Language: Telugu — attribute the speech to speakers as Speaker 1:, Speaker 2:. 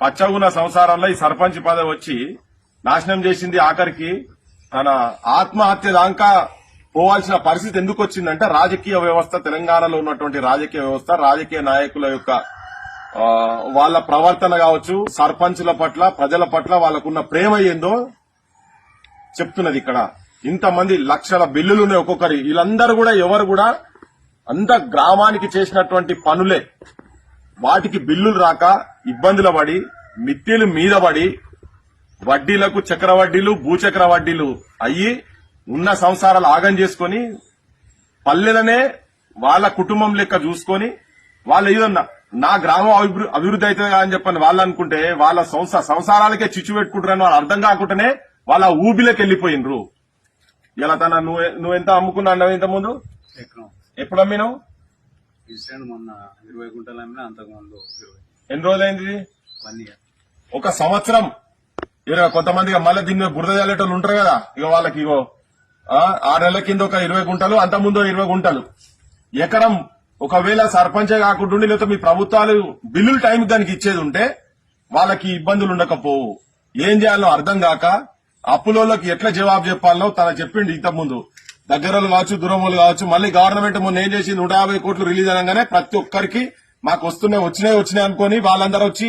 Speaker 1: పచ్చగున్న సంసారంలో ఈ సర్పంచ్ పదవి వచ్చి నాశనం చేసింది. ఆఖరికి తన ఆత్మహత్య దాకా పోవాల్సిన పరిస్థితి ఎందుకు వచ్చిందంటే రాజకీయ వ్యవస్థ, తెలంగాణలో ఉన్నటువంటి రాజకీయ వ్యవస్థ, రాజకీయ నాయకుల యొక్క వాళ్ళ ప్రవర్తన కావచ్చు, సర్పంచుల పట్ల, ప్రజల పట్ల వాళ్ళకున్న ప్రేమ ఏందో చెప్తున్నది. ఇక్కడ ఇంతమంది లక్షల బిల్లులున్నాయి ఒక్కొక్కరి. వీళ్ళందరూ కూడా ఎవరు కూడా అంత గ్రామానికి చేసినటువంటి పనులే. వాటికి బిల్లులు రాక ఇబ్బందులు పడి, మిత్తిలు మీద పడి, వడ్డీలకు చక్రవడ్డీలు, భూచక్ర వడ్డీలు అయ్యి ఉన్న సంసారాలు ఆగం చేసుకుని పల్లెలనే వాళ్ళ కుటుంబం లెక్క చూసుకొని వాళ్ళు ఏదన్నా నా గ్రామం అభివృద్ధి అవుతుంది అని చెప్పని వాళ్ళు అనుకుంటే వాళ్ళ సంసారాలకే చిచ్చు పెట్టుకుంటారని వాళ్ళు అర్థం కాకుండానే వాళ్ళ ఊబిలోకి వెళ్లిపోయినరు. ఇలా తన నువ్వెంత అమ్ముకున్నా అన్నావు ఇంత ముందు? ఎప్పుడు అమ్మినావు?
Speaker 2: మొన్న 20 గుంటలు అమ్మినా, అంతకుముందు 20.
Speaker 1: ఎన్ని రోజులైంది?
Speaker 2: 1 year.
Speaker 1: ఒక సంవత్సరం. కొంతమంది మళ్ళీ దీన్ని బురద చల్లేటోళ్ళు ఉంటారు కదా, ఇక వాళ్ళకి ఇగో 6 నెలల కింద ఒక 20 గుంటలు, అంత ముందు 20 గుంటలు ఎకరం. ఒకవేళ సర్పంచే కాకుండా లేకపోతే మీ ప్రభుత్వాలు బిల్లులు టైం దానికి ఇచ్చేది ఉంటే వాళ్ళకి ఇబ్బందులు ఉండకపోవు. ఏం చేయాలో అర్థం కాక అప్పులోళ్ళకి ఎట్లా జవాబు చెప్పాలో తన చెప్పిండు ఇంత ముందు. దగ్గరలు కావచ్చు, దూరములు కావచ్చు. మళ్ళీ గవర్నమెంట్ మొన్న ఏం చేసి 150 కోట్లు రిలీజ్ అనగానే ప్రతి ఒక్కరికి మాకు వచ్చినాయి అనుకుని వాళ్ళందరూ వచ్చి